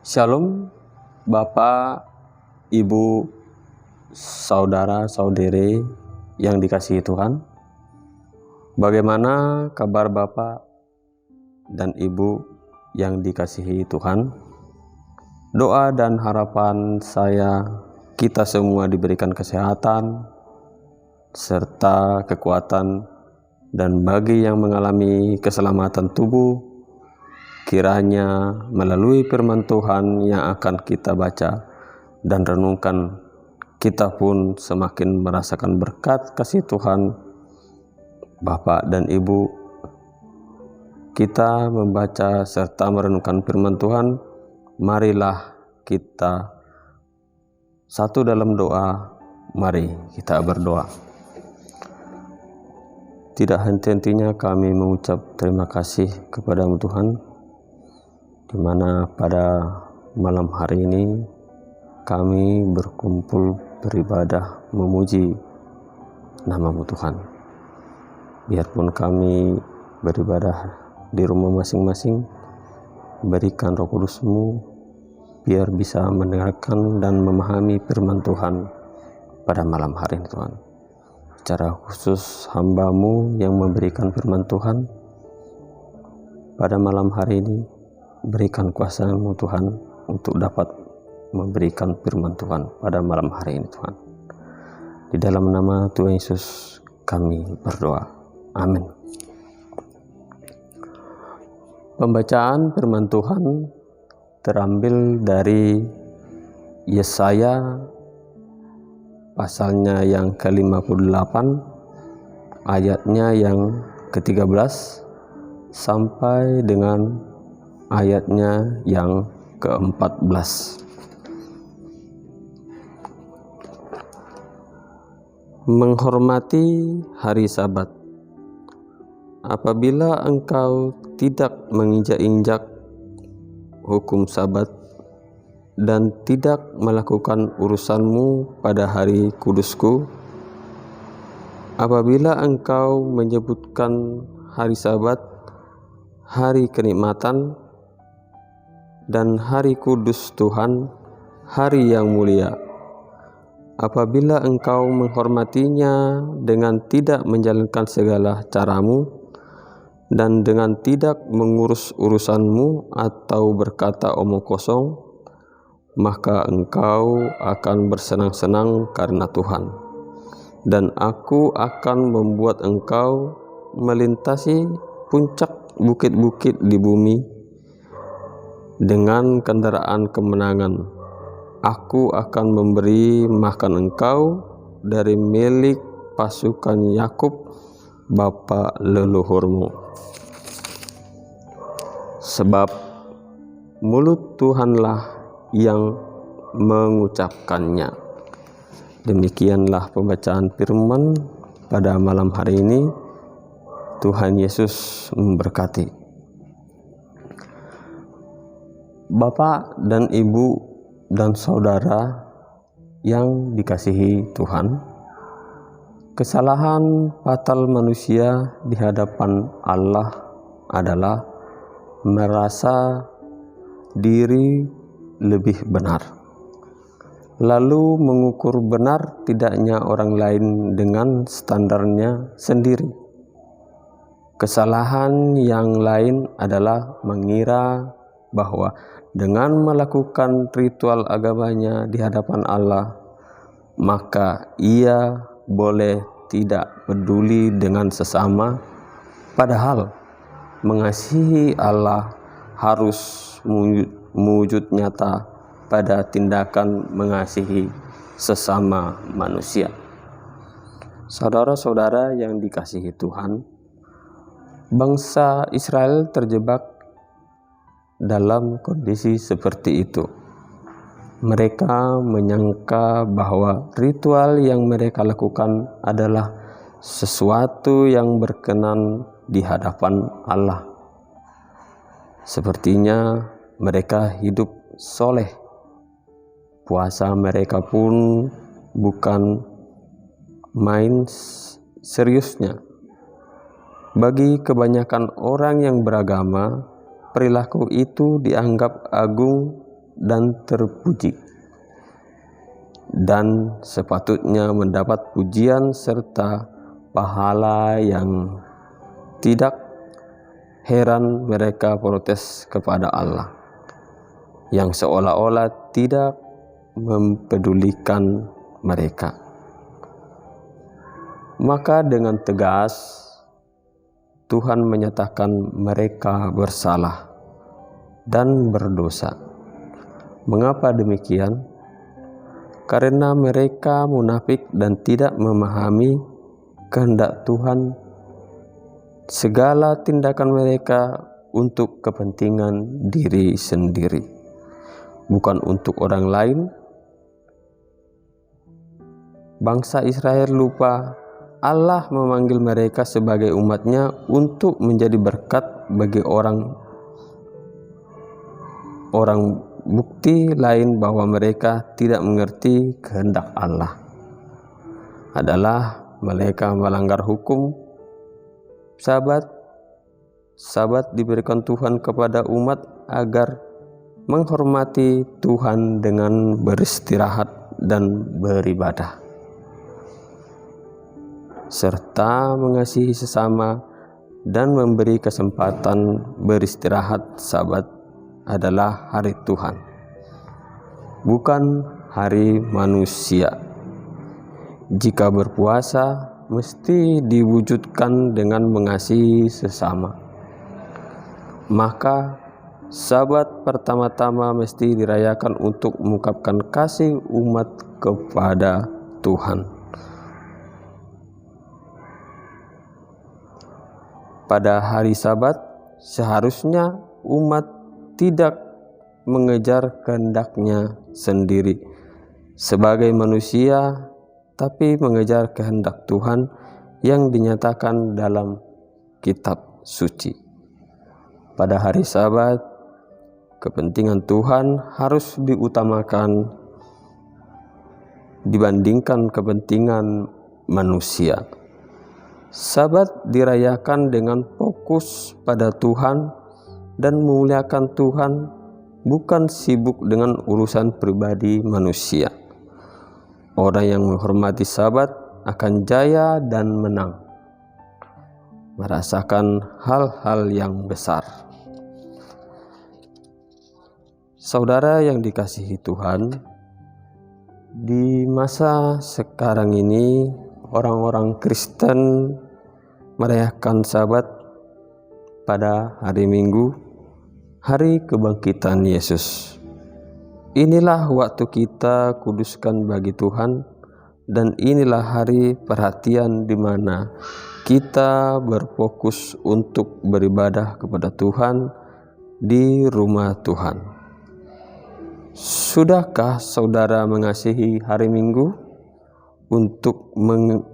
Shalom, Bapak, Ibu, saudara-saudari yang dikasihi Tuhan. Bagaimana kabar Bapak dan Ibu yang dikasihi Tuhan? Doa dan harapan saya, kita semua diberikan kesehatan serta kekuatan, dan bagi yang mengalami keselamatan tubuh, kiranya melalui firman Tuhan yang akan kita baca dan renungkan, kita pun semakin merasakan berkat kasih Tuhan. Bapak dan Ibu, kita membaca serta merenungkan firman Tuhan, marilah kita satu dalam doa. Mari kita berdoa. Tidak henti-hentinya kami mengucap terima kasih kepada-Mu Tuhan, di mana pada malam hari ini kami berkumpul beribadah memuji nama-Mu Tuhan. Biarpun kami beribadah di rumah masing-masing, berikan Roh Kudus-Mu biar bisa mendengarkan dan memahami firman Tuhan pada malam hari ini Tuhan. Secara khusus hamba-Mu yang memberikan firman Tuhan pada malam hari ini, berikan kuasa-Mu Tuhan untuk dapat memberikan firman Tuhan pada malam hari ini Tuhan. Di dalam nama Tuhan Yesus kami berdoa. Amin. Pembacaan firman Tuhan terambil dari Yesaya pasalnya yang ke-58, ayatnya yang ke-13 sampai dengan ayatnya yang ke-14. Menghormati hari Sabat. Apabila engkau tidak menginjak-injak hukum Sabat dan tidak melakukan urusanmu pada hari kudusku, apabila engkau menyebutkan hari Sabat hari kenikmatan dan hari kudus Tuhan, hari yang mulia, apabila engkau menghormatinya dengan tidak menjalankan segala caramu dan dengan tidak mengurus urusanmu atau berkata omong kosong, maka engkau akan bersenang-senang karena Tuhan, dan aku akan membuat engkau melintasi puncak bukit-bukit di bumi dengan kendaraan kemenangan. Aku akan memberi makan engkau dari milik pasukan Yakub, bapa leluhurmu. Sebab mulut Tuhanlah yang mengucapkannya. Demikianlah pembacaan firman pada malam hari ini. Tuhan Yesus memberkati. Bapak dan Ibu dan saudara yang dikasihi Tuhan, kesalahan fatal manusia di hadapan Allah adalah merasa diri lebih benar, lalu mengukur benar tidaknya orang lain dengan standarnya sendiri. Kesalahan yang lain adalah mengira bahwa dengan melakukan ritual agamanya di hadapan Allah, maka ia boleh tidak peduli dengan sesama, padahal mengasihi Allah harus mewujud nyata pada tindakan mengasihi sesama manusia. Saudara-saudara yang dikasihi Tuhan, bangsa Israel terjebak dalam kondisi seperti itu. Mereka menyangka bahwa ritual yang mereka lakukan adalah sesuatu yang berkenan di hadapan Allah. Sepertinya mereka hidup soleh. Puasa mereka pun bukan main seriusnya. Bagi kebanyakan orang yang beragama, perilaku itu dianggap agung dan terpuji, dan sepatutnya mendapat pujian serta pahala. Yang tidak heran mereka protes kepada Allah yang seolah-olah tidak mempedulikan mereka. Maka dengan tegas Tuhan menyatakan mereka bersalah dan berdosa. Mengapa demikian? Karena mereka munafik dan tidak memahami kehendak Tuhan. Segala tindakan mereka untuk kepentingan diri sendiri, bukan untuk orang lain. Bangsa Israel lupa Allah memanggil mereka sebagai umatnya untuk menjadi berkat bagi orang. Bukti lain bahwa mereka tidak mengerti kehendak Allah adalah mereka melanggar hukum Sabat diberikan Tuhan kepada umat agar menghormati Tuhan dengan beristirahat dan beribadah, serta mengasihi sesama dan memberi kesempatan beristirahat. Sabat adalah hari Tuhan, bukan hari manusia. Jika berpuasa mesti diwujudkan dengan mengasihi sesama, maka Sabat pertama-tama mesti dirayakan untuk mengungkapkan kasih umat kepada Tuhan. Pada hari Sabat seharusnya umat tidak mengejar kehendaknya sendiri sebagai manusia, tapi mengejar kehendak Tuhan yang dinyatakan dalam kitab suci. Pada hari Sabat, kepentingan Tuhan harus diutamakan dibandingkan kepentingan manusia. Sabat dirayakan dengan fokus pada Tuhan dan memuliakan Tuhan, bukan sibuk dengan urusan pribadi manusia. Orang yang menghormati Sabat akan jaya dan menang, merasakan hal-hal yang besar. Saudara yang dikasihi Tuhan, di masa sekarang ini orang-orang Kristen merayakan Sabat pada hari Minggu, hari kebangkitan Yesus. Inilah waktu kita kuduskan bagi Tuhan, dan inilah hari perhatian di mana kita berfokus untuk beribadah kepada Tuhan di rumah Tuhan. Sudahkah saudara mengasihi hari Minggu untuk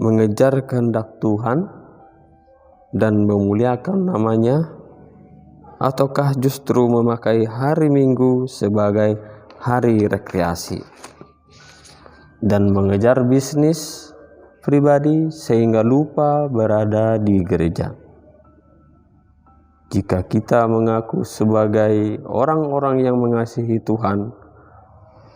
mengejar kehendak Tuhan dan memuliakan namanya, ataukah justru memakai hari Minggu sebagai hari rekreasi dan mengejar bisnis pribadi sehingga lupa berada di gereja? Jika kita mengaku sebagai orang-orang yang mengasihi Tuhan,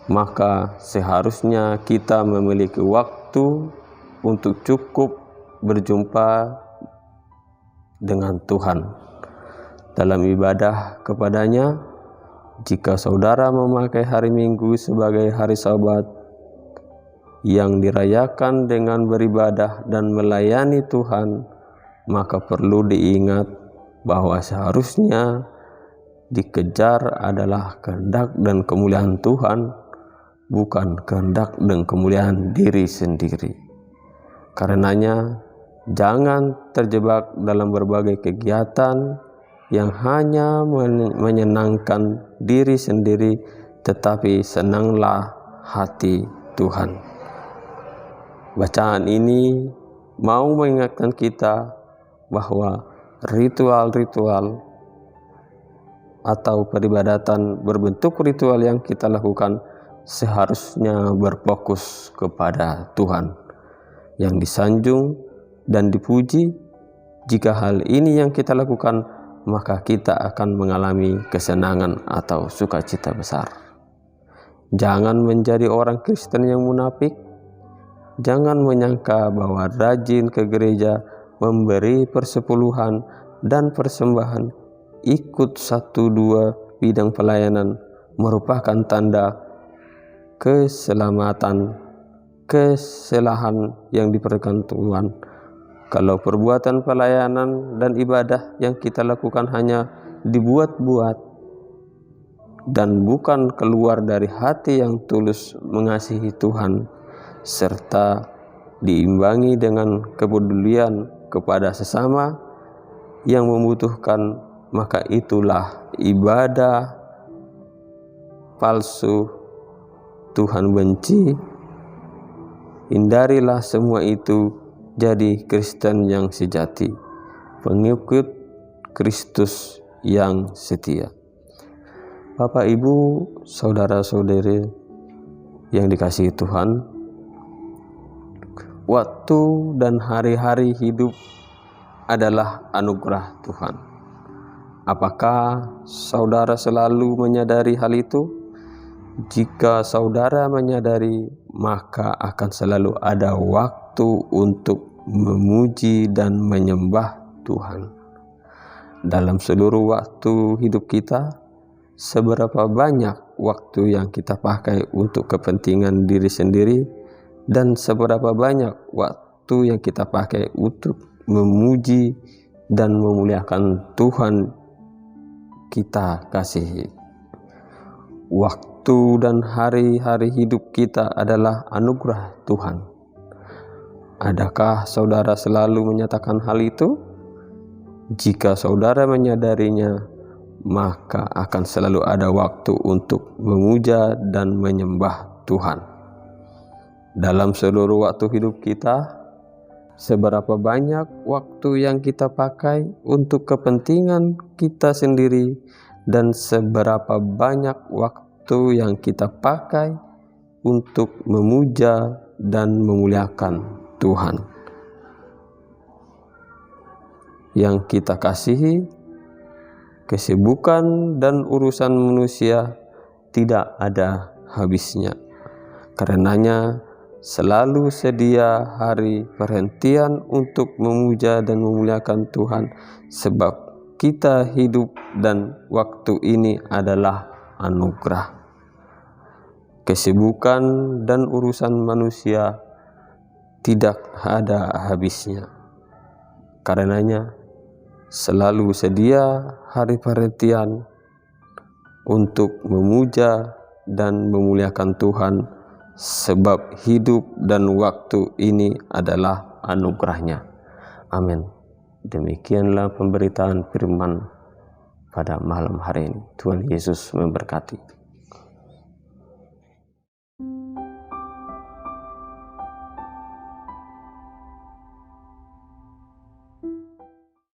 maka seharusnya kita memiliki waktu untuk cukup berjumpa dengan Tuhan dalam ibadah kepadanya. Jika saudara memakai hari Minggu sebagai hari Sabat yang dirayakan dengan beribadah dan melayani Tuhan, maka perlu diingat bahwa seharusnya dikejar adalah kehendak dan kemuliaan Tuhan, bukan kehendak dan kemuliaan diri sendiri. Karenanya jangan terjebak dalam berbagai kegiatan yang hanya menyenangkan diri sendiri, tetapi senanglah hati Tuhan. Bacaan ini mau mengingatkan kita bahwa ritual-ritual atau peribadatan berbentuk ritual yang kita lakukan seharusnya berfokus kepada Tuhan yang disanjung dan dipuji. Jika hal ini yang kita lakukan, maka kita akan mengalami kesenangan atau sukacita besar. Jangan menjadi orang Kristen yang munafik. Jangan menyangka bahwa rajin ke gereja, memberi persepuluhan dan persembahan, ikut 1-2 bidang pelayanan merupakan tanda keselamatan, kesalahan yang diberikan Tuhan. Kalau perbuatan pelayanan dan ibadah yang kita lakukan hanya dibuat-buat dan bukan keluar dari hati yang tulus mengasihi Tuhan, serta diimbangi dengan kepedulian kepada sesama yang membutuhkan, maka itulah ibadah palsu Tuhan benci. Hindarilah semua itu, jadi Kristen yang sejati, pengikut Kristus yang setia. Bapak, Ibu, saudara-saudari yang dikasihi Tuhan, waktu dan hari-hari hidup adalah anugerah Tuhan. Apakah saudara selalu menyadari hal itu? Jika saudara menyadari, maka akan selalu ada waktu untuk memuji dan menyembah Tuhan. Dalam seluruh waktu hidup kita, seberapa banyak waktu yang kita pakai untuk kepentingan diri sendiri, dan seberapa banyak waktu yang kita pakai untuk memuji dan memuliakan Tuhan kita kasihi. Waktu dan hari-hari hidup kita adalah anugerah Tuhan. Adakah saudara selalu menyatakan hal itu? Jika saudara menyadarinya, maka akan selalu ada waktu untuk memuja dan menyembah Tuhan. Dalam seluruh waktu hidup kita, seberapa banyak waktu yang kita pakai untuk kepentingan kita sendiri, dan seberapa banyak waktu yang kita pakai untuk memuja dan memuliakan Tuhan yang kita kasihi. Kesibukan dan urusan manusia tidak ada habisnya. Karenanya selalu sedia hari perhentian untuk memuja dan memuliakan Tuhan, sebab kita hidup dan waktu ini adalah anugerah. Kesibukan dan urusan manusia tidak ada habisnya. Karenanya selalu sedia hari perhentian untuk memuja dan memuliakan Tuhan, sebab hidup dan waktu ini adalah anugerahnya. Amin. Demikianlah pemberitaan firman pada malam hari ini. Tuhan Yesus memberkati.